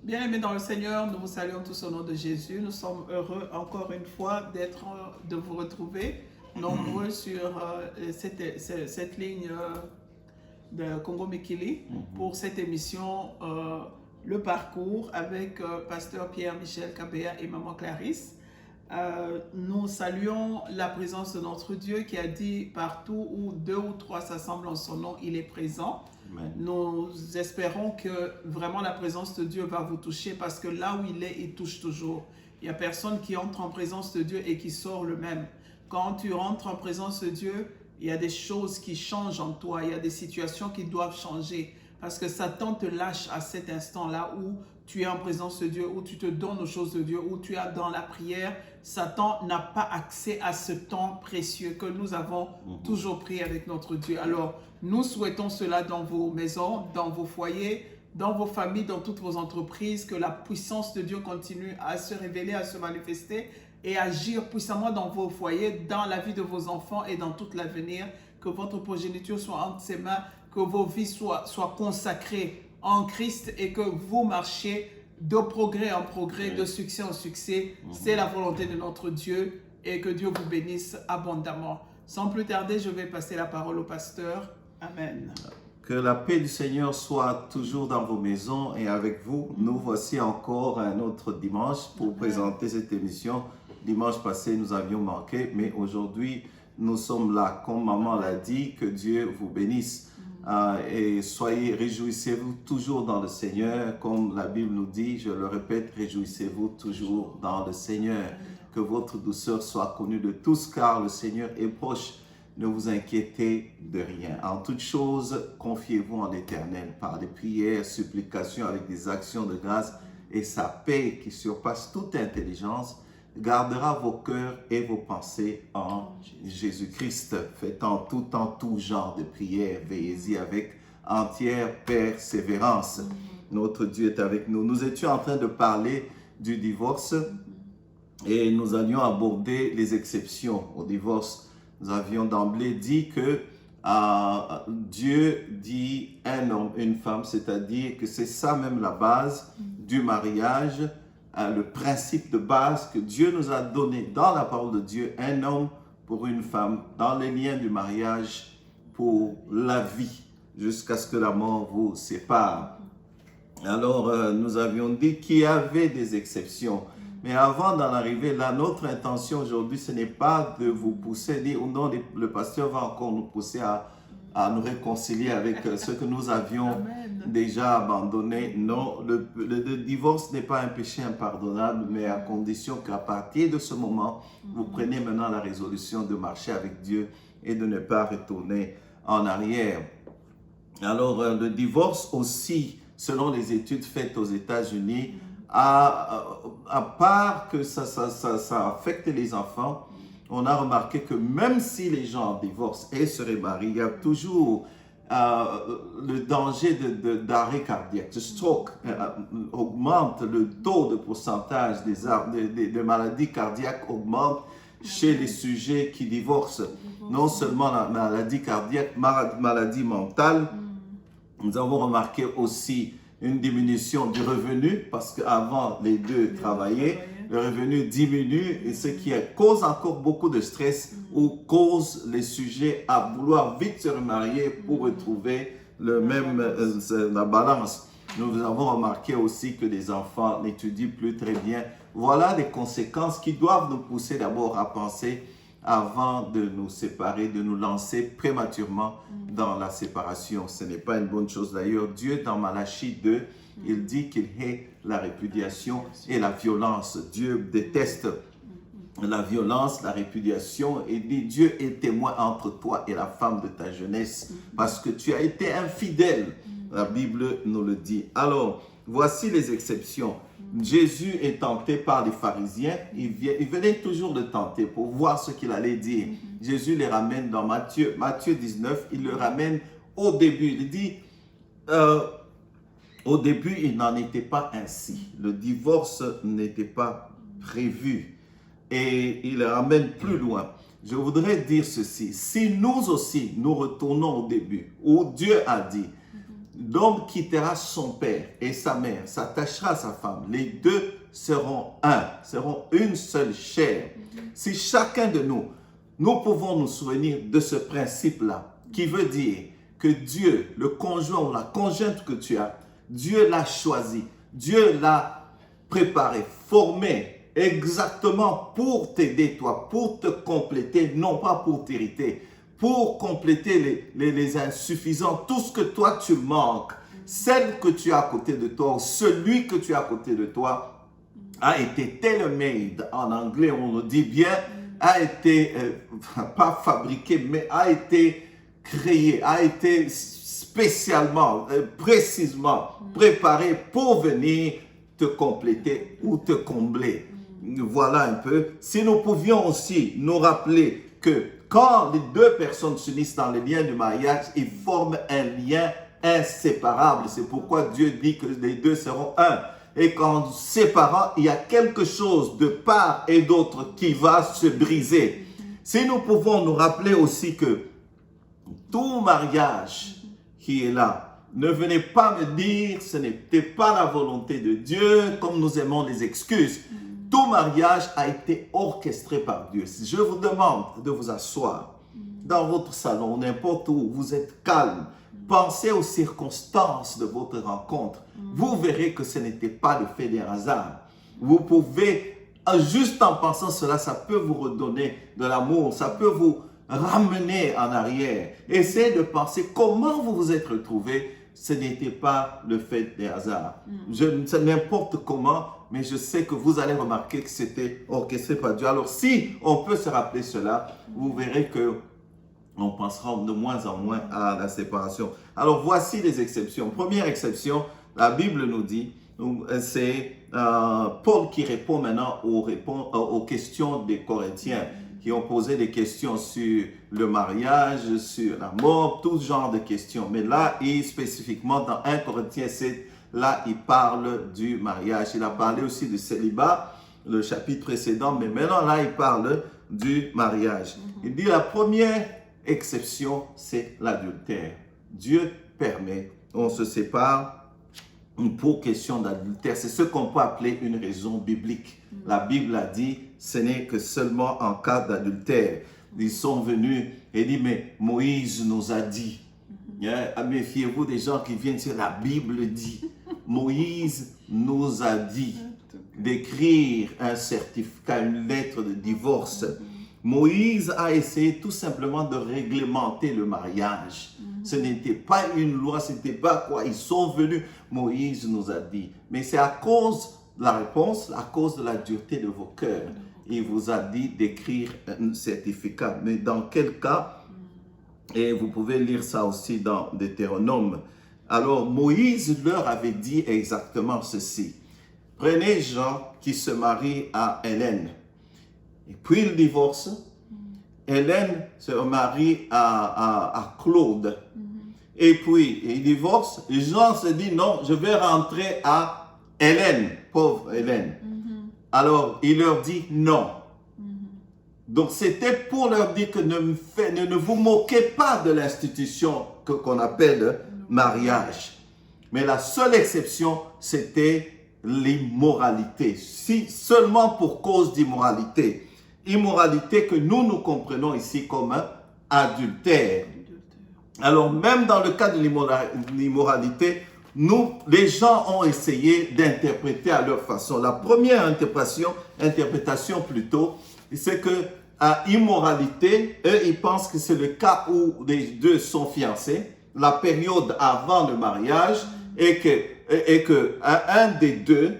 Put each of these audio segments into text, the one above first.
Bien-aimés dans le Seigneur, nous vous saluons tous au nom de Jésus. Nous sommes heureux encore une fois de vous retrouver nombreux sur cette ligne de Congo Mikili pour cette émission Le Parcours avec Pasteur Pierre-Michel Kabea et Maman Clarisse. Nous saluons la présence de notre Dieu qui a dit partout où 2 ou 3 s'assemblent en son nom, il est présent. Amen. Nous espérons que vraiment la présence de Dieu va vous toucher parce que là où il est, il touche toujours. Il n'y a personne qui entre en présence de Dieu et qui sort le même. Quand tu rentres en présence de Dieu, il y a des choses qui changent en toi, il y a des situations qui doivent changer parce que Satan te lâche à cet instant-là où tu es en présence de Dieu, où tu te donnes aux choses de Dieu, où tu es dans la prière. Satan n'a pas accès à ce temps précieux que nous avons toujours pris avec notre Dieu. Alors, nous souhaitons cela dans vos maisons, dans vos foyers, dans vos familles, dans toutes vos entreprises, que la puissance de Dieu continue à se révéler, à se manifester et agir puissamment dans vos foyers, dans la vie de vos enfants et dans tout l'avenir. Que votre progéniture soit entre ses mains, que vos vies soient consacrées en Christ et que vous marchiez de progrès en progrès, de succès en succès. C'est la volonté de notre Dieu et que Dieu vous bénisse abondamment. Sans plus tarder, je vais passer la parole au pasteur. Amen. Que la paix du Seigneur soit toujours dans vos maisons et avec vous. Nous voici encore un autre dimanche pour présenter cette émission. Dimanche passé, nous avions manqué, mais aujourd'hui, nous sommes là. Comme maman l'a dit, que Dieu vous bénisse. Et réjouissez-vous toujours dans le Seigneur. Comme la Bible nous dit, je le répète, réjouissez-vous toujours dans le Seigneur. Que votre douceur soit connue de tous, car le Seigneur est proche. Ne vous inquiétez de rien. En toute chose, confiez-vous en l'Éternel par des prières, supplications avec des actions de grâce, et sa paix qui surpasse toute intelligence gardera vos cœurs et vos pensées en Jésus-Christ. Faites en tout genre de prières, veillez-y avec entière persévérance. Notre Dieu est avec nous. Nous étions en train de parler du divorce et nous allions aborder les exceptions au divorce. Nous avions d'emblée dit que Dieu dit un homme, une femme, c'est-à-dire que c'est ça même la base du mariage, le principe de base que Dieu nous a donné dans la parole de Dieu, un homme pour une femme, dans les liens du mariage pour la vie, jusqu'à ce que la mort vous sépare. Alors, nous avions dit qu'il y avait des exceptions. Mais avant d'en arriver là, notre intention aujourd'hui, ce n'est pas de vous pousser, dire ou non, le pasteur va encore nous pousser à nous réconcilier avec ce que nous avions déjà abandonné. Non, le divorce n'est pas un péché impardonnable, mais à condition qu'à partir de ce moment, vous preniez maintenant la résolution de marcher avec Dieu et de ne pas retourner en arrière. Alors, le divorce aussi, selon les études faites aux États-Unis, à part que ça affecte les enfants, on a remarqué que même si les gens divorcent et se remarient, il y a toujours le danger d'arrêt cardiaque. Le stroke augmente, le taux de pourcentage des maladies cardiaques augmente chez les sujets qui divorcent. Non seulement la maladie cardiaque, maladie mentale. Nous avons remarqué aussi une diminution du revenu parce qu'avant les deux travaillaient, le revenu diminue et ce qui cause encore beaucoup de stress ou cause les sujets à vouloir vite se remarier pour retrouver la balance. Nous avons remarqué aussi que les enfants n'étudient plus très bien. Voilà des conséquences qui doivent nous pousser d'abord à penser avant de nous séparer, de nous lancer prématurément dans la séparation. Ce n'est pas une bonne chose d'ailleurs. Dieu, dans Malachie 2, il dit qu'il hait la répudiation et la violence. Dieu déteste la violence, la répudiation, et dit Dieu est témoin entre toi et la femme de ta jeunesse parce que tu as été infidèle. La Bible nous le dit. Alors, voici les exceptions. Jésus est tenté par les pharisiens. Il venait toujours le tenter pour voir ce qu'il allait dire. Jésus les ramène dans Matthieu 19. Il le ramène au début. Il dit, au début, il n'en était pas ainsi. Le divorce n'était pas prévu. Et il le ramène plus loin. Je voudrais dire ceci. Si nous aussi, nous retournons au début, où Dieu a dit, L'homme quittera son père et sa mère, s'attachera à sa femme. Les deux seront un, seront une seule chair. Si chacun de nous, nous pouvons nous souvenir de ce principe-là, qui veut dire que Dieu, le conjoint ou la conjointe que tu as, Dieu l'a choisi, Dieu l'a préparé, formé exactement pour t'aider toi, pour te compléter, non pas pour t'irriter, pour compléter les insuffisants, tout ce que toi tu manques, celle que tu as à côté de toi, celui que tu as à côté de toi, a été tailor-made, en anglais on le dit bien, a été, pas fabriqué, mais a été créé, a été spécialement, précisément préparé pour venir te compléter ou te combler. Voilà un peu. Si nous pouvions aussi nous rappeler que quand les deux personnes s'unissent dans le lien du mariage, ils forment un lien inséparable. C'est pourquoi Dieu dit que les deux seront un. Et qu'en séparant, il y a quelque chose de part et d'autre qui va se briser. Si nous pouvons nous rappeler aussi que tout mariage qui est là, ne venez pas me dire ce n'était pas la volonté de Dieu, comme nous aimons les excuses. Tout mariage a été orchestré par Dieu. Si je vous demande de vous asseoir dans votre salon, n'importe où, vous êtes calme, pensez aux circonstances de votre rencontre. Vous verrez que ce n'était pas le fait d'un hasard. Vous pouvez, juste en pensant cela, ça peut vous redonner de l'amour, ça peut vous ramener en arrière. Essayez de penser comment vous vous êtes retrouvés. Ce n'était pas le fait des hasards. Je ne sais n'importe comment, mais je sais que vous allez remarquer que c'était orchestré par Dieu. Alors si on peut se rappeler cela, vous verrez que on pensera de moins en moins à la séparation. Alors voici les exceptions. Première exception, la Bible nous dit, c'est Paul qui répond maintenant aux questions des Corinthiens qui ont posé des questions sur le mariage, sur la mort, tout genre de questions. Mais là, spécifiquement dans 1 Corinthiens 7, là, il parle du mariage. Il a parlé aussi du célibat, le chapitre précédent, mais maintenant, là, il parle du mariage. Il dit la première exception, c'est l'adultère. Dieu permet, on se sépare pour question d'adultère. C'est ce qu'on peut appeler une raison biblique. La Bible a dit, ce n'est que seulement en cas d'adultère. Ils sont venus et dit, mais Moïse nous a dit. Méfiez-vous des gens qui viennent dire, la Bible dit. Moïse nous a dit d'écrire un certificat, une lettre de divorce. Moïse a essayé tout simplement de réglementer le mariage. Ce n'était pas une loi, ce n'était pas quoi. Ils sont venus, Moïse nous a dit. Mais c'est à cause de la réponse, à cause de la dureté de vos cœurs. Il vous a dit d'écrire un certificat. Mais dans quel cas? Et vous pouvez lire ça aussi dans Deutéronome. Alors Moïse leur avait dit exactement ceci. Prenez Jean qui se marie à Hélène. Et puis il divorce. Hélène se marie à Claude. Et puis il divorce. Jean se dit non, je vais rentrer à Hélène, pauvre Hélène. Alors il leur dit non. Donc c'était pour leur dire que ne vous moquez pas de l'institution qu'on appelle mariage. Mais la seule exception, c'était l'immoralité. Si seulement pour cause d'immoralité. Immoralité que nous comprenons ici comme adultère. Alors même dans le cas de l'immoralité, les gens ont essayé d'interpréter à leur façon. La première interprétation plutôt, c'est que immoralité, eux ils pensent que c'est le cas où les deux sont fiancés, la période avant le mariage, et que un des deux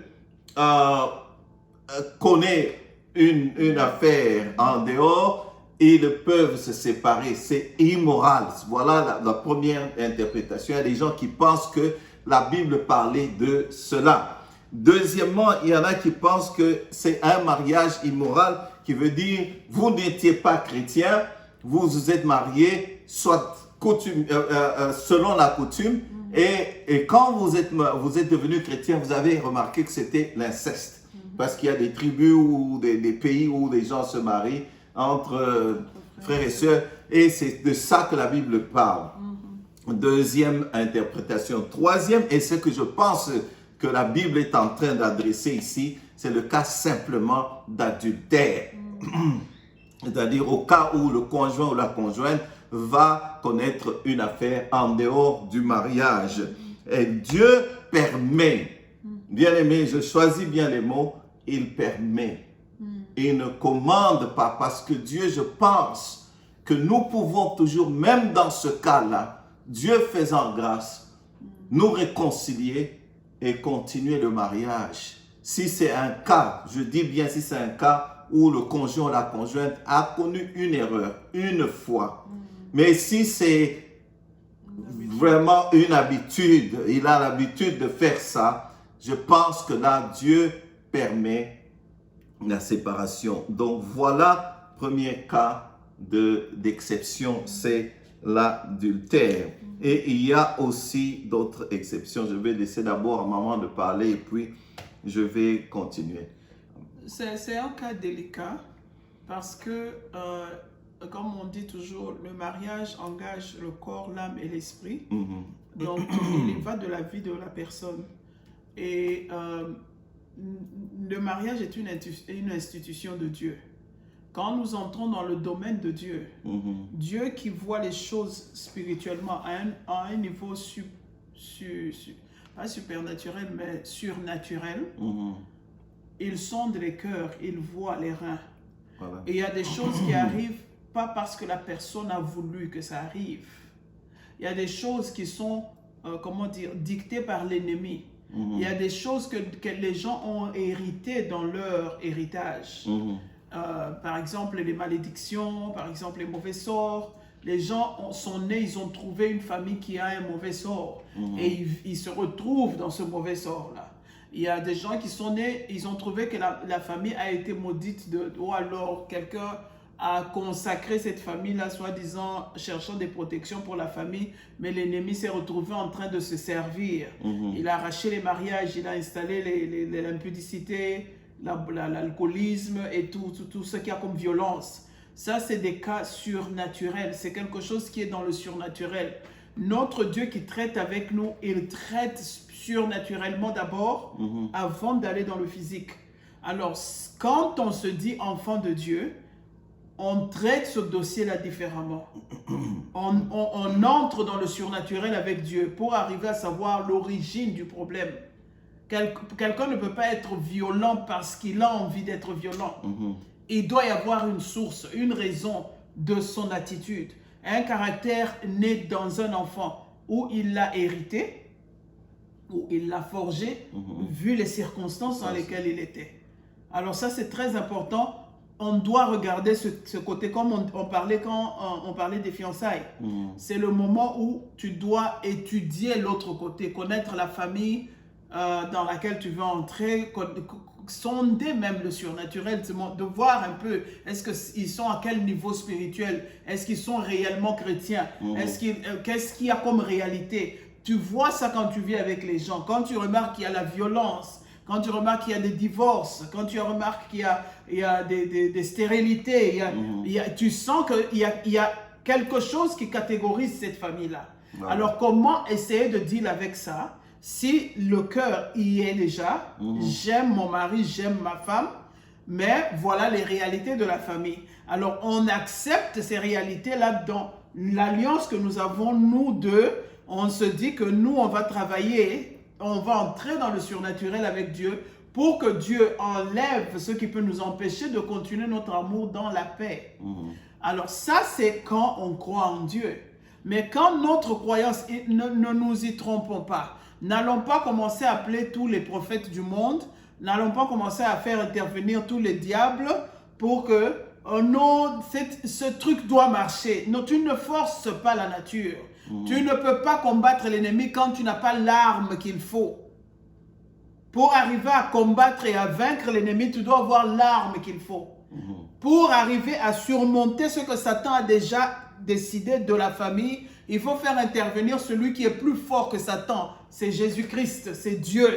connaît une affaire en dehors, ils peuvent se séparer. C'est immoral. Voilà la première interprétation. Il y a des gens qui pensent que la Bible parlait de cela. Deuxièmement, il y en a qui pensent que c'est un mariage immoral qui veut dire vous n'étiez pas chrétien, vous vous êtes mariés, soit selon la coutume, et quand vous êtes devenu chrétien, vous avez remarqué que c'était l'inceste. Parce qu'il y a des tribus ou des pays où les gens se marient entre frères et sœurs, et c'est de ça que la Bible parle. Deuxième interprétation. Troisième, et ce que je pense que la Bible est en train d'adresser ici, c'est le cas simplement d'adultère. C'est-à-dire au cas où le conjoint ou la conjointe va connaître une affaire en dehors du mariage. Et Dieu permet, bien aimé, je choisis bien les mots, il permet. Il ne commande pas, parce que Dieu, je pense que nous pouvons toujours, même dans ce cas-là, Dieu faisant grâce, nous réconcilier et continuer le mariage. Si c'est un cas, je dis bien si c'est un cas où le conjoint ou la conjointe a connu une erreur, une fois. Mais si c'est vraiment une habitude, il a l'habitude de faire ça, je pense que là, Dieu permet la séparation. Donc voilà, premier cas d'exception, c'est l'adultère. Et il y a aussi d'autres exceptions. Je vais laisser d'abord à maman de parler et puis je vais continuer. C'est un cas délicat parce que, comme on dit toujours, le mariage engage le corps, l'âme et l'esprit. Donc, il y va de la vie de la personne. Et le mariage est une institution de Dieu. Quand nous entrons dans le domaine de Dieu, Dieu qui voit les choses spirituellement à un niveau pas supernaturel, mais surnaturel, il sonde les cœurs, il voit les reins. Voilà. Et il y a des choses qui arrivent pas parce que la personne a voulu que ça arrive. Il y a des choses qui sont, dictées par l'ennemi. Il y a des choses que les gens ont héritées dans leur héritage. Par exemple, les malédictions, par exemple, les mauvais sorts. Les gens sont nés, ils ont trouvé une famille qui a un mauvais sort. Et ils se retrouvent dans ce mauvais sort-là. Il y a des gens qui sont nés, ils ont trouvé que la famille a été maudite, ou alors quelqu'un a consacré cette famille-là, soi-disant cherchant des protections pour la famille, mais l'ennemi s'est retrouvé en train de se servir. Il a arraché les mariages, il a installé l'impudicité, l'alcoolisme et tout ce qu'il y a comme violence. Ça, c'est des cas surnaturels. C'est quelque chose qui est dans le surnaturel. Notre Dieu qui traite avec nous, il traite surnaturellement d'abord avant d'aller dans le physique. Alors, quand on se dit enfant de Dieu, on traite ce dossier-là différemment. On entre dans le surnaturel avec Dieu pour arriver à savoir l'origine du problème. Quelqu'un ne peut pas être violent parce qu'il a envie d'être violent. Il doit y avoir une source, une raison de son attitude. Un caractère né dans un enfant où il l'a hérité, où il l'a forgé, vu les circonstances dans lesquelles il était. Alors ça, c'est très important. On doit regarder ce côté, comme on parlait quand on parlait des fiançailles. C'est le moment où tu dois étudier l'autre côté, connaître la famille dans laquelle tu veux entrer, sonder même le surnaturel, de voir un peu, est-ce qu'ils sont à quel niveau spirituel, est-ce qu'ils sont réellement chrétiens, qu'est-ce qu'il y a comme réalité. Tu vois ça quand tu vis avec les gens, quand tu remarques qu'il y a la violence, quand tu remarques qu'il y a des divorces, quand tu remarques qu'il y a des stérilités, tu sens qu'il y a quelque chose qui catégorise cette famille-là. Ouais. Alors comment essayer de dealer avec ça? Si le cœur y est déjà, j'aime mon mari, j'aime ma femme, mais voilà les réalités de la famille. Alors on accepte ces réalités-là dans l'alliance que nous avons, nous deux. On se dit que nous, on va travailler, on va entrer dans le surnaturel avec Dieu pour que Dieu enlève ce qui peut nous empêcher de continuer notre amour dans la paix. Alors ça, c'est quand on croit en Dieu. Mais quand notre croyance, ne nous y trompons pas. N'allons pas commencer à appeler tous les prophètes du monde. N'allons pas commencer à faire intervenir tous les diables pour que non, ce truc doit marcher. Non, tu ne forces pas la nature. Tu ne peux pas combattre l'ennemi quand tu n'as pas l'arme qu'il faut. Pour arriver à combattre et à vaincre l'ennemi, tu dois avoir l'arme qu'il faut. Pour arriver à surmonter ce que Satan a déjà décidé de la famille, il faut faire intervenir celui qui est plus fort que Satan. C'est Jésus-Christ, c'est Dieu.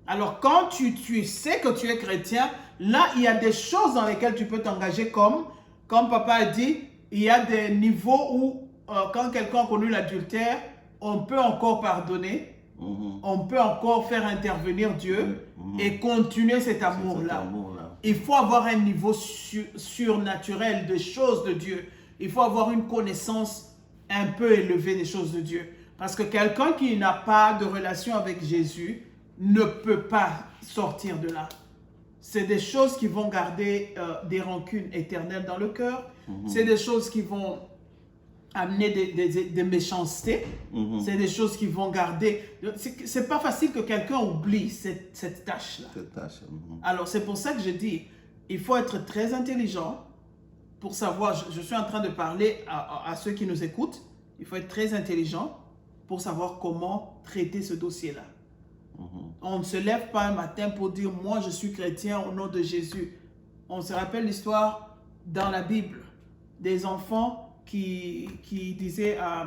Alors quand tu sais que tu es chrétien, là il y a des choses dans lesquelles tu peux t'engager comme papa a dit, il y a des niveaux où quand quelqu'un a connu l'adultère, on peut encore pardonner, on peut encore faire intervenir Dieu et continuer cet amour-là. Il faut avoir un niveau surnaturel des choses de Dieu. Il faut avoir une connaissance un peu élevée des choses de Dieu. Parce que quelqu'un qui n'a pas de relation avec Jésus ne peut pas sortir de là. C'est des choses qui vont garder des rancunes éternelles dans le cœur. C'est des choses qui vont amener des méchancetés. C'est des choses qui vont garder... C'est pas facile que quelqu'un oublie cette tâche-là. Alors, c'est pour ça que je dis, il faut être très intelligent pour savoir... Je suis en train de parler à ceux qui nous écoutent. Il faut être très intelligent pour savoir comment traiter ce dossier-là. On ne se lève pas un matin pour dire « Moi, je suis chrétien au nom de Jésus ». On se rappelle l'histoire dans la Bible des enfants qui disaient à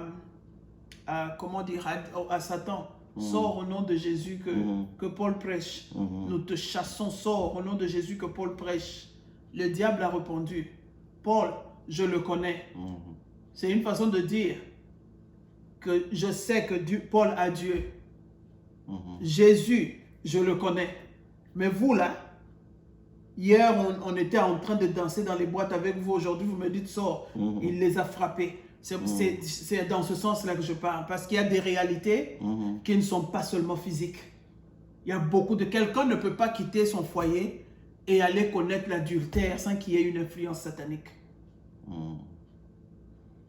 Satan « Sors au nom de Jésus que Paul prêche. Nous te chassons, sors au nom de Jésus que Paul prêche. » Le diable a répondu « Paul, je le connais. » C'est une façon de dire que je sais que Paul a Dieu. Jésus, je le connais. Mais vous là, hier on était en train de danser dans les boîtes avec vous. Aujourd'hui vous me dites sors. Il les a frappés. C'est dans ce sens-là que je parle. Parce qu'il y a des réalités qui ne sont pas seulement physiques. Il y a beaucoup de... Quelqu'un ne peut pas quitter son foyer et aller connaître l'adultère sans qu'il y ait une influence satanique.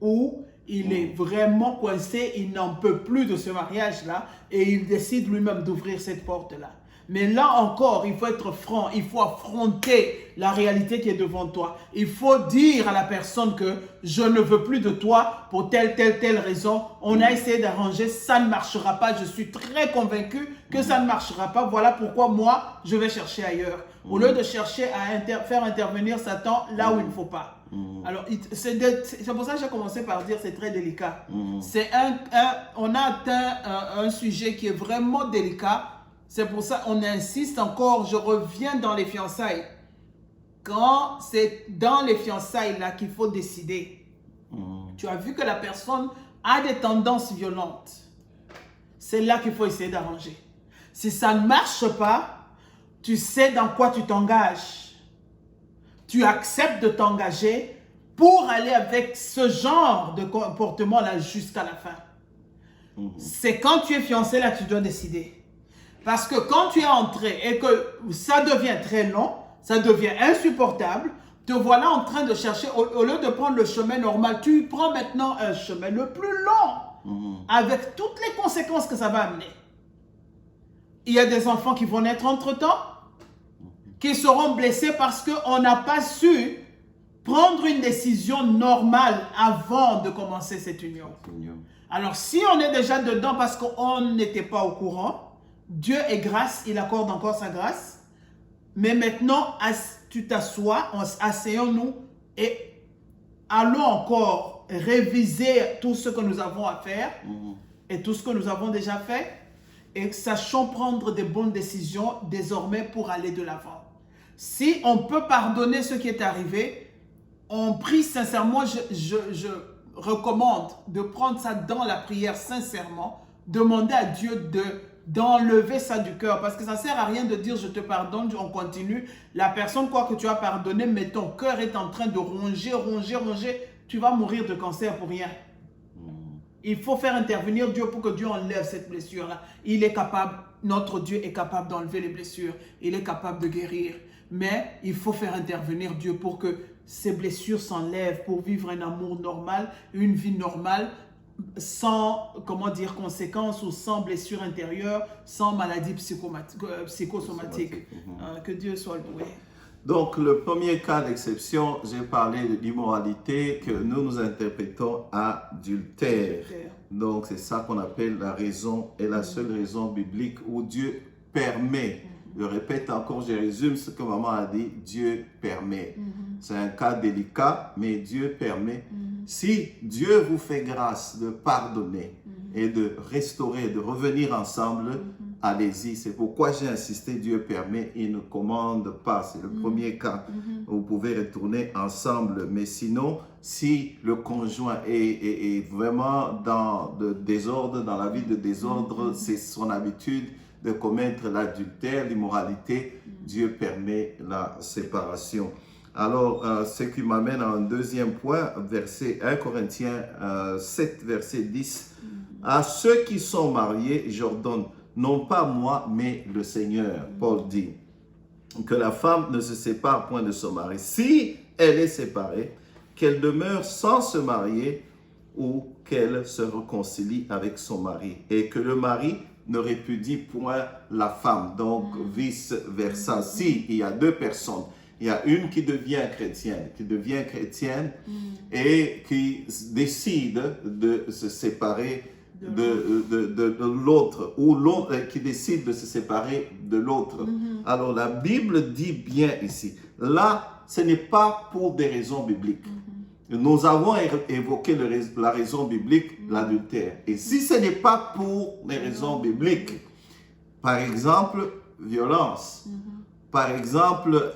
Ou il est vraiment coincé, il n'en peut plus de ce mariage-là et il décide lui-même d'ouvrir cette porte-là. Mais là encore, il faut être franc, il faut affronter la réalité qui est devant toi. Il faut dire à la personne que je ne veux plus de toi pour telle raison. On a essayé d'arranger, ça ne marchera pas. Je suis très convaincu que ça ne marchera pas. Voilà pourquoi moi, je vais chercher ailleurs. Au lieu de chercher à faire intervenir Satan là où il ne faut pas. Alors, c'est pour ça que j'ai commencé par dire c'est très délicat. On a atteint un sujet qui est vraiment délicat. C'est pour ça qu'on insiste encore. Je reviens dans les fiançailles. Quand c'est dans les fiançailles là qu'il faut décider. Tu as vu que la personne a des tendances violentes. C'est là qu'il faut essayer d'arranger. Si ça ne marche pas, tu sais dans quoi tu t'engages. Tu acceptes de t'engager pour aller avec ce genre de comportement-là jusqu'à la fin. C'est quand tu es fiancé là que tu dois décider. Parce que quand tu es entré et que ça devient très long, ça devient insupportable, te voilà en train de chercher, au lieu de prendre le chemin normal, tu prends maintenant un chemin le plus long, avec toutes les conséquences que ça va amener. Il y a des enfants qui vont naître entre-temps, qui seront blessés parce qu'on n'a pas su prendre une décision normale avant de commencer cette union. Alors, si on est déjà dedans parce qu'on n'était pas au courant, Dieu est grâce, il accorde encore sa grâce. Mais maintenant, tu t'assois, asseyons-nous et allons encore réviser tout ce que nous avons à faire et tout ce que nous avons déjà fait et sachons prendre des bonnes décisions désormais pour aller de l'avant. Si on peut pardonner ce qui est arrivé, on prie sincèrement, je recommande de prendre ça dans la prière sincèrement, demander à Dieu d'enlever ça du cœur, parce que ça ne sert à rien de dire je te pardonne, on continue. La personne quoi que tu as pardonné, mais ton cœur est en train de ronger, tu vas mourir de cancer pour rien. Il faut faire intervenir Dieu pour que Dieu enlève cette blessure-là. Il est capable, notre Dieu est capable d'enlever les blessures, il est capable de guérir. Mais il faut faire intervenir Dieu pour que ces blessures s'enlèvent, pour vivre un amour normal, une vie normale, sans, conséquences ou sans blessure intérieure, sans maladie psychosomatique. Que Dieu soit loué. Donc, le premier cas d'exception, j'ai parlé de l'immoralité que nous interprétons adultère. Donc, c'est ça qu'on appelle la raison et la seule raison biblique où Dieu permet. Je répète encore, je résume ce que maman a dit, Dieu permet. C'est un cas délicat, mais Dieu permet. Si Dieu vous fait grâce de pardonner et de restaurer, de revenir ensemble, allez-y. C'est pourquoi j'ai insisté, Dieu permet, il ne commande pas. C'est le premier cas. Vous pouvez retourner ensemble. Mais sinon, si le conjoint est vraiment dans le désordre, dans la vie de désordre, c'est son habitude de commettre l'adultère, l'immoralité, Dieu permet la séparation. Alors, ce qui m'amène à un deuxième point, verset 1 Corinthiens 7, verset 10. À ceux qui sont mariés, j'ordonne, non pas moi, mais le Seigneur. Paul dit que la femme ne se sépare point de son mari. Si elle est séparée, qu'elle demeure sans se marier ou qu'elle se réconcilie avec son mari. Et que le mari ne répudie point la femme. Donc, vice-versa. Si il y a deux personnes, il y a une qui devient chrétienne et qui décide de se séparer de l'autre, ou l'autre qui décide de se séparer de l'autre. Alors, la Bible dit bien ici, là, ce n'est pas pour des raisons bibliques. Nous avons évoqué la raison biblique, l'adultère. Et si ce n'est pas pour des raisons bibliques, par exemple, violence, par exemple,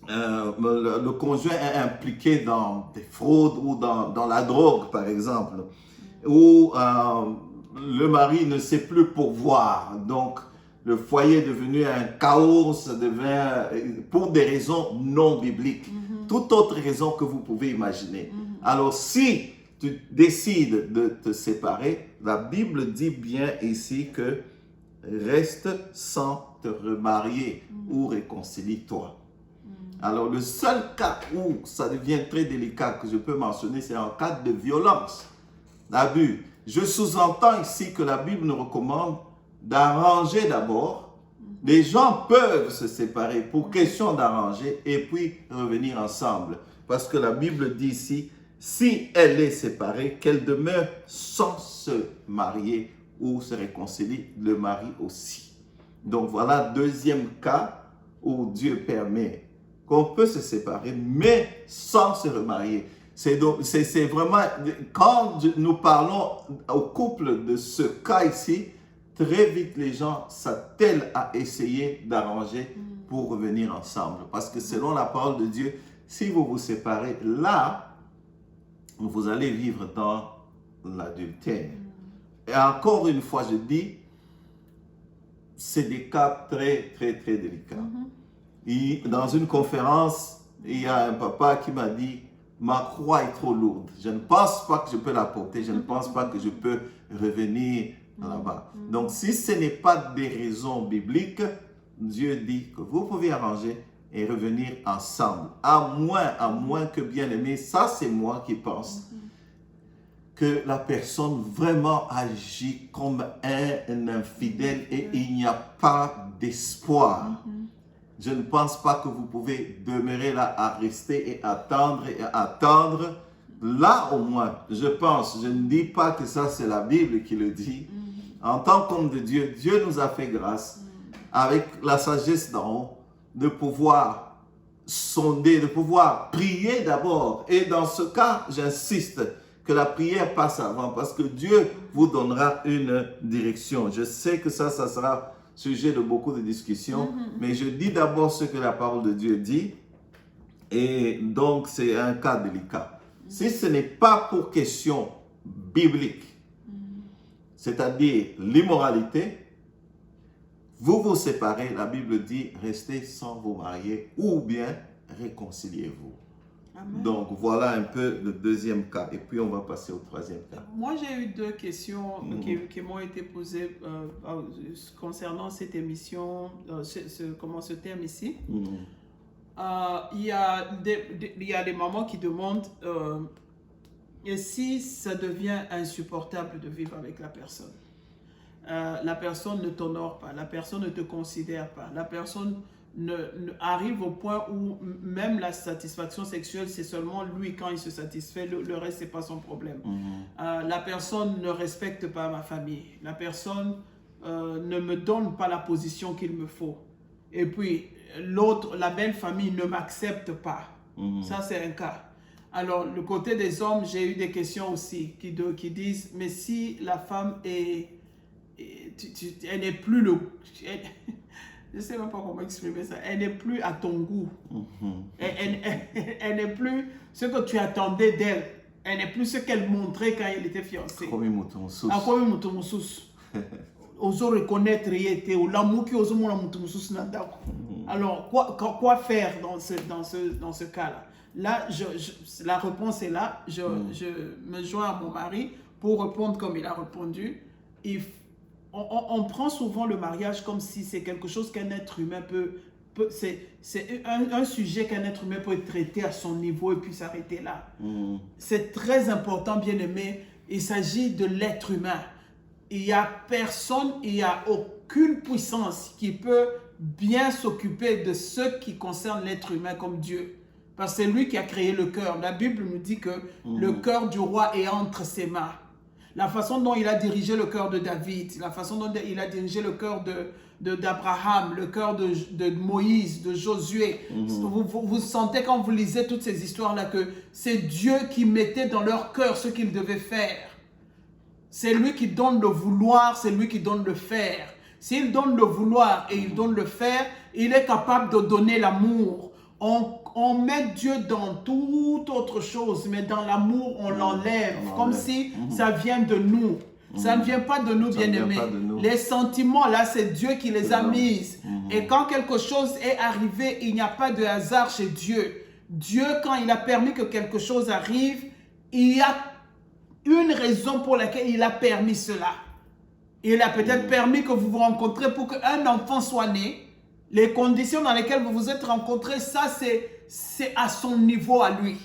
le conjoint est impliqué dans des fraudes ou dans la drogue, par exemple, ou le mari ne sait plus pourvoir, donc le foyer est devenu un chaos, ça devient pour des raisons non bibliques, toute autre raison que vous pouvez imaginer. Alors si tu décides de te séparer, la Bible dit bien ici que reste sans te remarier ou réconcilie-toi. Alors le seul cas où ça devient très délicat que je peux mentionner, c'est en cas de violence, d'abus. Je sous-entends ici que la Bible nous recommande d'arranger d'abord. Les gens peuvent se séparer pour question d'arranger et puis revenir ensemble. Parce que la Bible dit ici, si elle est séparée, qu'elle demeure sans se marier ou se réconcilie, le mari aussi. Donc voilà, deuxième cas où Dieu permet qu'on peut se séparer, mais sans se remarier. C'est vraiment, quand nous parlons au couple de ce cas ici, très vite les gens s'attellent à essayer d'arranger pour revenir ensemble. Parce que selon la parole de Dieu, si vous vous séparez, là, vous allez vivre dans l'adultère. Et encore une fois, je dis, c'est des cas très, très, très délicats. Dans une conférence, il y a un papa qui m'a dit, ma croix est trop lourde. Je ne pense pas que je peux la porter. Je ne pense pas que je peux revenir là-bas. Donc, si ce n'est pas des raisons bibliques, Dieu dit que vous pouvez arranger et revenir ensemble. À moins que, bien aimé, ça c'est moi qui pense, que la personne vraiment agit comme un infidèle et il n'y a pas d'espoir. Je ne pense pas que vous pouvez demeurer là à rester et attendre et attendre. Là au moins, je pense, je ne dis pas que ça c'est la Bible qui le dit. En tant qu'homme de Dieu, Dieu nous a fait grâce avec la sagesse d'en haut de pouvoir sonder, de pouvoir prier d'abord. Et dans ce cas, j'insiste que la prière passe avant parce que Dieu vous donnera une direction. Je sais que ça sera sujet de beaucoup de discussions, mais je dis d'abord ce que la parole de Dieu dit, et donc c'est un cas délicat. Si ce n'est pas pour question biblique, c'est-à-dire l'immoralité, vous vous séparez, la Bible dit, restez sans vous marier ou bien réconciliez-vous. Amen. Donc voilà un peu le deuxième cas et puis on va passer au troisième cas. Moi j'ai eu deux questions qui m'ont été posées concernant cette émission, ce thème ici. Il y a des mamans qui demandent et si ça devient insupportable de vivre avec la personne ne t'honore pas, la personne ne te considère pas, la personne arrive au point où même la satisfaction sexuelle, c'est seulement lui quand il se satisfait, le reste, c'est pas son problème. La personne ne respecte pas ma famille, la personne ne me donne pas la position qu'il me faut. Et puis, l'autre, la belle famille ne m'accepte pas. Ça, c'est un cas. Alors, le côté des hommes, j'ai eu des questions aussi qui disent, mais si la femme elle n'est plus le... je ne sais même pas comment exprimer ça. Elle n'est plus à ton goût. Elle n'est plus ce que tu attendais d'elle. Elle n'est plus ce qu'elle montrait quand elle était fiancée. Comme un mouton sous. Comme un mouton sous. Oso reconnaître était ou l'amour qui oso mon mouton sous n'andako. Alors quoi faire dans ce cas-là? Là, la réponse est là. Je me joins à mon mari pour répondre comme il a répondu. On prend souvent le mariage comme si c'est quelque chose qu'un être humain c'est un sujet qu'un être humain peut traiter à son niveau et puis s'arrêter là. C'est très important, bien aimé. Il s'agit de l'être humain. Il n'y a personne, il n'y a aucune puissance qui peut bien s'occuper de ce qui concerne l'être humain comme Dieu. Parce que c'est lui qui a créé le cœur. La Bible nous dit que le cœur du roi est entre ses mains. La façon dont il a dirigé le cœur de David, la façon dont il a dirigé le cœur d'Abraham, le cœur de Moïse, de Josué. Vous sentez quand vous lisez toutes ces histoires-là que c'est Dieu qui mettait dans leur cœur ce qu'ils devaient faire. C'est lui qui donne le vouloir, c'est lui qui donne le faire. S'il donne le vouloir et il donne le faire, il est capable de donner l'amour. On met Dieu dans toute autre chose, mais dans l'amour, on l'enlève, comme si ça vient de nous. Ça ne vient pas de nous, bien-aimés. Les sentiments, là, c'est Dieu qui les a mis. Et quand quelque chose est arrivé, il n'y a pas de hasard chez Dieu. Dieu, quand il a permis que quelque chose arrive, il y a une raison pour laquelle il a permis cela. Il a peut-être permis que vous vous rencontrez pour qu'un enfant soit né. Les conditions dans lesquelles vous vous êtes rencontrés, ça, c'est à son niveau à lui.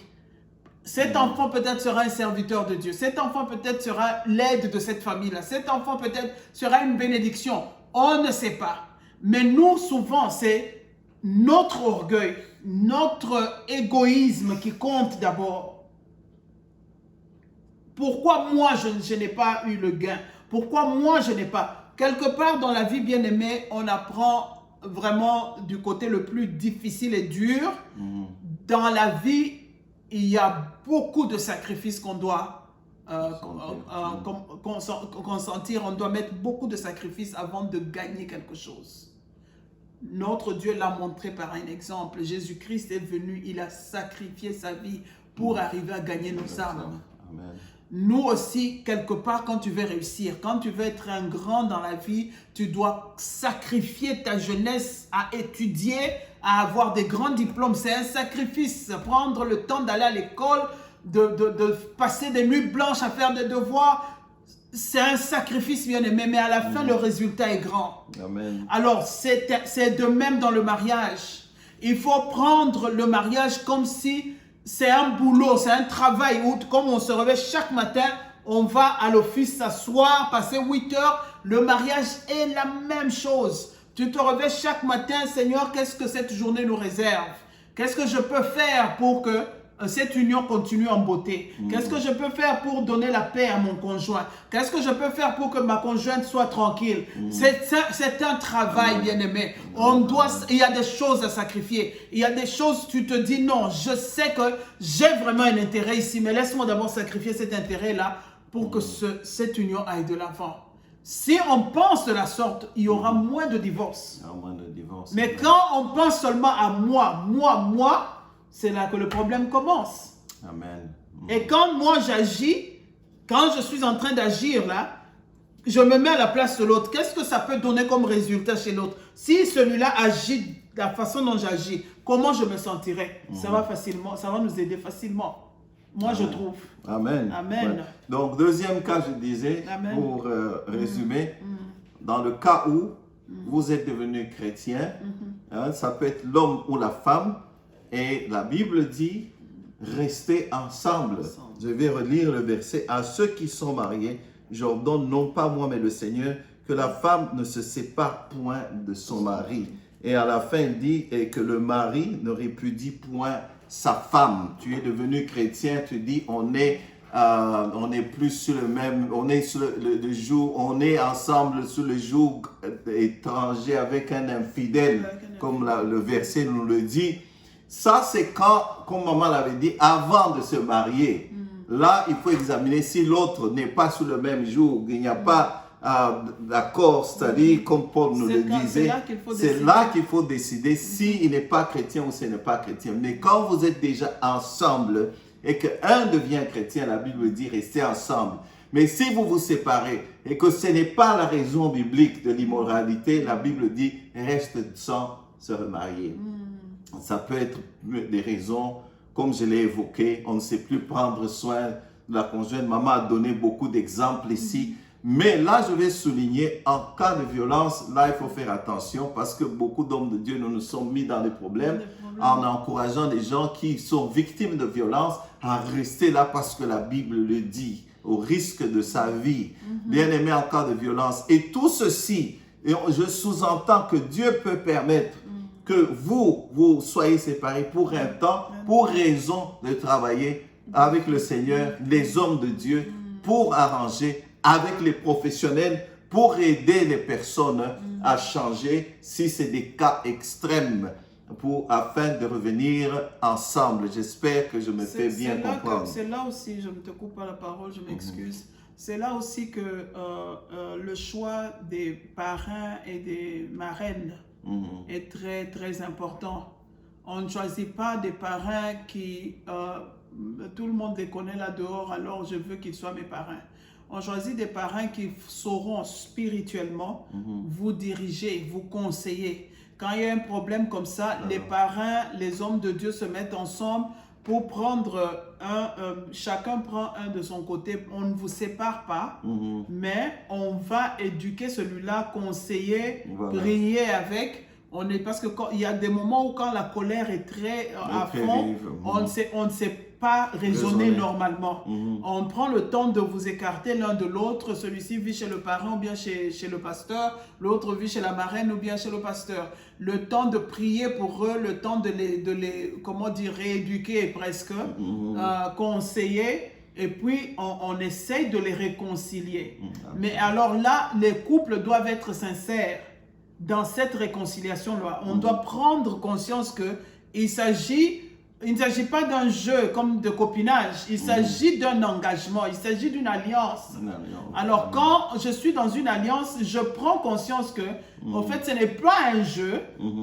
Cet enfant peut-être sera un serviteur de Dieu. Cet enfant peut-être sera l'aide de cette famille-là. Cet enfant peut-être sera une bénédiction. On ne sait pas. Mais nous, souvent, c'est notre orgueil, notre égoïsme qui compte d'abord. Pourquoi moi, je n'ai pas eu le gain? Pourquoi moi, je n'ai pas? Quelque part dans la vie, bien aimée, on apprend vraiment du côté le plus difficile et dur. Dans la vie, il y a beaucoup de sacrifices qu'on doit consentir. On doit mettre beaucoup de sacrifices avant de gagner quelque chose. Notre Dieu l'a montré par un exemple. Jésus-Christ est venu, il a sacrifié sa vie pour arriver à gagner nos âmes. Amen. Nous aussi, quelque part, quand tu veux réussir, quand tu veux être un grand dans la vie, tu dois sacrifier ta jeunesse à étudier, à avoir des grands diplômes. C'est un sacrifice. Prendre le temps d'aller à l'école, de passer des nuits blanches à faire des devoirs, c'est un sacrifice, bien aimé, mais à la fin, le résultat est grand. Amen. Alors, c'est de même dans le mariage. Il faut prendre le mariage comme si c'est un boulot, c'est un travail où, comme on se réveille chaque matin, on va à l'office s'asseoir, passer 8 heures. Le mariage est la même chose. Tu te réveilles chaque matin, Seigneur, qu'est-ce que cette journée nous réserve? Qu'est-ce que je peux faire pour que cette union continue en beauté? Qu'est-ce que je peux faire pour donner la paix à mon conjoint? Qu'est-ce que je peux faire pour que ma conjointe soit tranquille? C'est un travail, bien-aimé. Il y a des choses à sacrifier. Il y a des choses, tu te dis, non, je sais que j'ai vraiment un intérêt ici, mais laisse-moi d'abord sacrifier cet intérêt-là pour que cette union aille de l'avant. Si on pense de la sorte, il y aura moins de divorces. Mais quand on pense seulement à moi, c'est là que le problème commence. Amen. Et quand moi j'agis, quand je suis en train d'agir là, je me mets à la place de l'autre. Qu'est-ce que ça peut donner comme résultat chez l'autre? Si celui-là agit de la façon dont j'agis, comment je me sentirai? Ça va facilement, ça va nous aider facilement. Moi, je trouve. Amen. Amen. Ouais. Donc, deuxième cas, je disais, Amen. pour résumer, dans le cas où vous êtes devenu chrétien, hein, ça peut être l'homme ou la femme, et la Bible dit, restez ensemble. Je vais relire le verset. À ceux qui sont mariés, j'ordonne, non pas moi, mais le Seigneur, que la femme ne se sépare point de son mari. Et à la fin, il dit et que le mari ne répudie point sa femme. Tu es devenu chrétien, tu dis on est plus sur le même, on est sur le joug, on est ensemble sur le joug étranger avec un infidèle, comme le verset nous le dit. Ça, c'est quand, comme maman l'avait dit, avant de se marier. Là, il faut examiner si l'autre n'est pas sous le même joug, il n'y a pas d'accord, c'est-à-dire, comme Paul nous le disait, c'est là qu'il faut décider s'il n'est pas chrétien ou s'il n'est pas chrétien. Mais quand vous êtes déjà ensemble et qu'un devient chrétien, la Bible dit restez ensemble. Mais si vous vous séparez et que ce n'est pas la raison biblique de l'immoralité, la Bible dit reste sans se remarier. Ça peut être des raisons, comme je l'ai évoqué, on ne sait plus prendre soin de la conjointe. Maman a donné beaucoup d'exemples ici. Mais là, je vais souligner, en cas de violence, là, il faut faire attention parce que beaucoup d'hommes de Dieu nous sommes mis dans des problèmes en encourageant des gens qui sont victimes de violence à rester là parce que la Bible le dit, au risque de sa vie. Bien aimé, en cas de violence. Et tout ceci, je sous-entends que Dieu peut permettre que vous soyez séparés pour un temps, pour raison de travailler avec le Seigneur, les hommes de Dieu, pour arranger avec les professionnels, pour aider les personnes à changer si c'est des cas extrêmes, afin de revenir ensemble. J'espère que je me fais bien comprendre. C'est là aussi, je ne te coupe pas la parole, je m'excuse. C'est là aussi que le choix des parrains et des marraines est très, très important. On ne choisit pas des parrains qui, tout le monde les connaît là dehors, alors je veux qu'ils soient mes parrains. On choisit des parrains qui sauront spirituellement vous diriger, vous conseiller. Quand il y a un problème comme ça, les parrains, les hommes de Dieu se mettent ensemble pour prendre chacun prend un de son côté. On ne vous sépare pas, mais on va éduquer celui-là, conseiller, prier avec. Parce qu'il y a des moments où quand la colère est très à fond, on ne sait pas raisonner normalement. On prend le temps de vous écarter l'un de l'autre. Celui-ci vit chez le parrain ou bien chez le pasteur. L'autre vit chez la marraine ou bien chez le pasteur. Le temps de prier pour eux, le temps de les comment dire, rééduquer presque, conseiller. Et puis, on essaye de les réconcilier. Mais alors là, les couples doivent être sincères. Dans cette réconciliation-là, on doit prendre conscience qu'il ne s'agit pas d'un jeu comme de copinage, il s'agit d'un engagement, il s'agit d'une alliance. Alors quand je suis dans une alliance, je prends conscience que, en fait, ce n'est pas un jeu,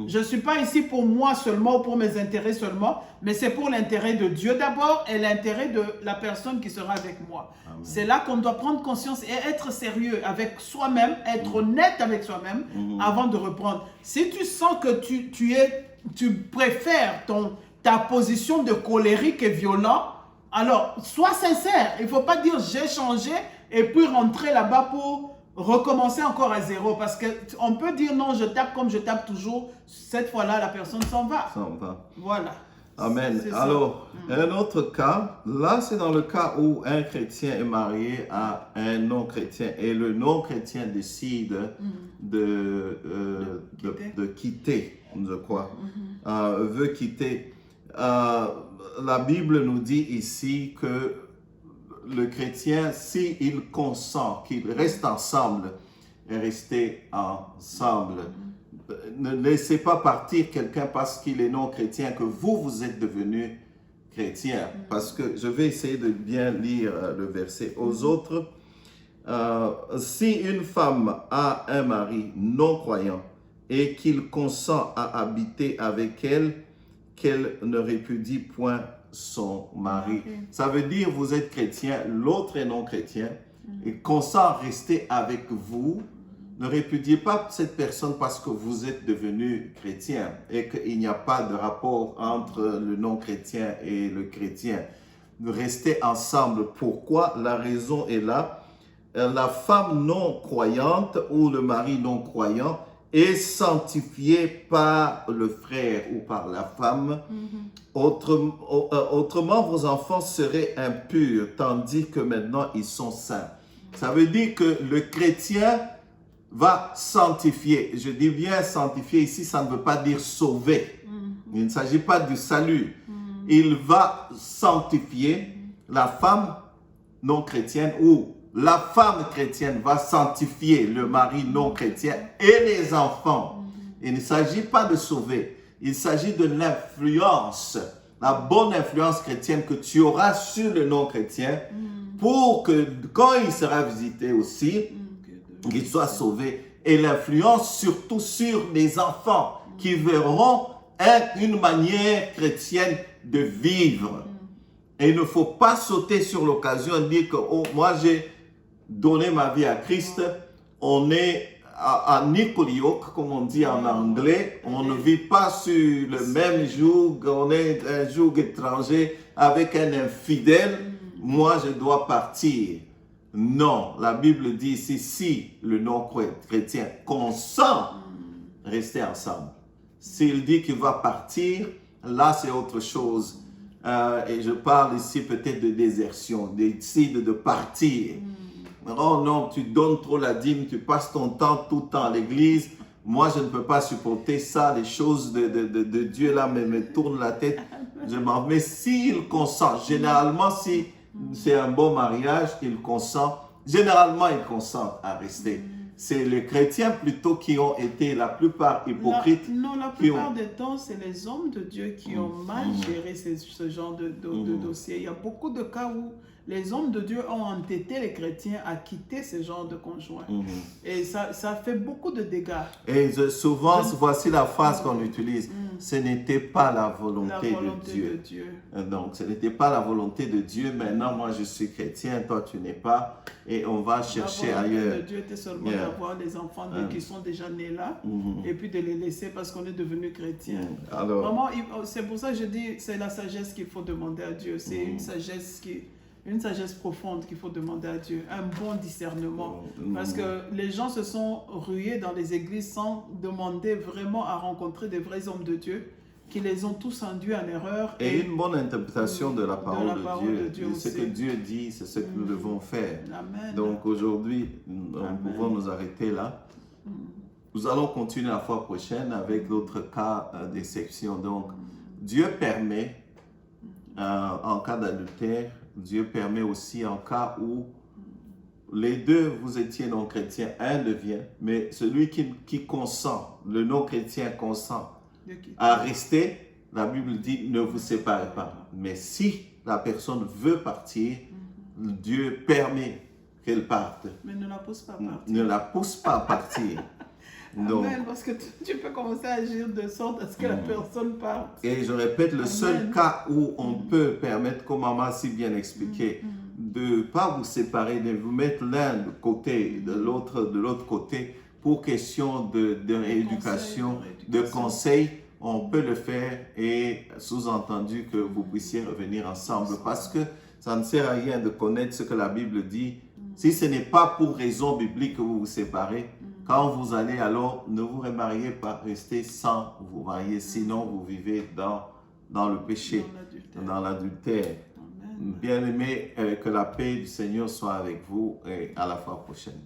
je ne suis pas ici pour moi seulement ou pour mes intérêts seulement, mais c'est pour l'intérêt de Dieu d'abord et l'intérêt de la personne qui sera avec moi. C'est là qu'on doit prendre conscience et être sérieux avec soi-même, être honnête avec soi-même avant de reprendre. Si tu sens que tu préfères ta position de colérique et violent, alors sois sincère. Il ne faut pas dire j'ai changé et puis rentrer là-bas pour recommencer encore à zéro. Parce qu'on peut dire non, je tape comme je tape toujours. Cette fois-là, la personne s'en va. Voilà. Amen. Alors, un autre cas, là c'est dans le cas où un chrétien est marié à un non-chrétien et le non-chrétien décide de quitter, je crois, veut quitter. La Bible nous dit ici que le chrétien, s'il consent qu'ils restent ensemble, et rester ensemble. Ne laissez pas partir quelqu'un parce qu'il est non-chrétien, que vous êtes devenu chrétien. Parce que je vais essayer de bien lire le verset. Aux autres, si une femme a un mari non-croyant et qu'il consent à habiter avec elle, qu'elle ne répudie point son mari. Ça veut dire vous êtes chrétien, l'autre est non-chrétien, et consent à rester avec vous. Ne répudiez pas cette personne parce que vous êtes devenu chrétien et qu'il n'y a pas de rapport entre le non-chrétien et le chrétien. Restez ensemble. Pourquoi? La raison est là. La femme non-croyante ou le mari non-croyant est sanctifié par le frère ou par la femme. Autrement, vos enfants seraient impurs, tandis que maintenant ils sont saints. Ça veut dire que le chrétien va sanctifier. Je dis bien sanctifier ici, ça ne veut pas dire sauver. Il ne s'agit pas du salut. Il va sanctifier. La femme non chrétienne ou la femme chrétienne va sanctifier le mari non chrétien et les enfants. Il ne s'agit pas de sauver. Il s'agit de l'influence, la bonne influence chrétienne que tu auras sur le non chrétien pour que quand il sera visité aussi, qu'ils soient sauvés. Et l'influence surtout sur les enfants qui verront une manière chrétienne de vivre. Et il ne faut pas sauter sur l'occasion et dire que oh, moi j'ai donné ma vie à Christ. On est à Nikoliok, comme on dit en anglais. On ne vit pas sur le même joug. On est un joug étranger avec un infidèle. Moi, je dois partir. Non, la Bible dit ici, si le non-chrétien consent, rester ensemble. S'il dit qu'il va partir, là c'est autre chose. Et je parle ici peut-être de désertion, décide de partir. Oh non, tu donnes trop la dîme, tu passes ton temps tout le temps à l'église. Moi, je ne peux pas supporter ça. Les choses de Dieu là me tournent la tête. Je m'en vais. Mais s'il consent, généralement, si c'est un bon mariage, il consent. Généralement, il consent à rester. C'est les chrétiens plutôt qui ont été la plupart hypocrites. Non, la plupart des temps, c'est les hommes de Dieu qui ont mal géré ce genre de dossier. Il y a beaucoup de cas où les hommes de Dieu ont entêté les chrétiens à quitter ce genre de conjoint. Et ça fait beaucoup de dégâts. Et souvent, voici la phrase qu'on utilise. Ce n'était pas la volonté de Dieu. Donc, ce n'était pas la volonté de Dieu. Maintenant, moi, je suis chrétien, toi, tu n'es pas. Et on va chercher ailleurs. La volonté de Dieu était seulement d'avoir des enfants qui sont déjà nés là. Et puis de les laisser parce qu'on est devenu chrétien. Alors, vraiment, c'est pour ça que je dis, c'est la sagesse qu'il faut demander à Dieu. C'est une sagesse profonde qu'il faut demander à Dieu, un bon discernement. Parce que les gens se sont rués dans les églises sans demander vraiment à rencontrer des vrais hommes de Dieu, qui les ont tous induits en erreur. Et une bonne interprétation de la parole de Dieu. Ce que Dieu dit, c'est ce que nous devons faire. Amen. Donc aujourd'hui, nous pouvons nous arrêter là. Nous allons continuer la fois prochaine avec d'autres cas d'exception. Donc, Dieu permet, en cas d'adultère, Dieu permet aussi en cas où les deux, vous étiez non-chrétiens, un devient, mais celui qui consent, le non-chrétien consent à rester, la Bible dit ne vous séparez pas. Mais si la personne veut partir, Dieu permet qu'elle parte. Mais ne la pousse pas à partir. Ne la pousse pas à partir. Donc, Amen, parce que tu peux commencer à agir de sorte à ce que la personne parte. Et je répète, le seul cas où on peut permettre, comme maman a si bien expliqué, de ne pas vous séparer, de vous mettre l'un de côté, de l'autre côté, pour question de rééducation, de conseil, on peut le faire et sous-entendu que vous puissiez revenir ensemble. Parce que ça ne sert à rien de connaître ce que la Bible dit. Si ce n'est pas pour raison biblique que vous vous séparez, quand vous allez, alors ne vous remariez pas, restez sans vous marier, sinon vous vivez dans le péché, dans l'adultère. Bien-aimés, que la paix du Seigneur soit avec vous et à la fois prochaine.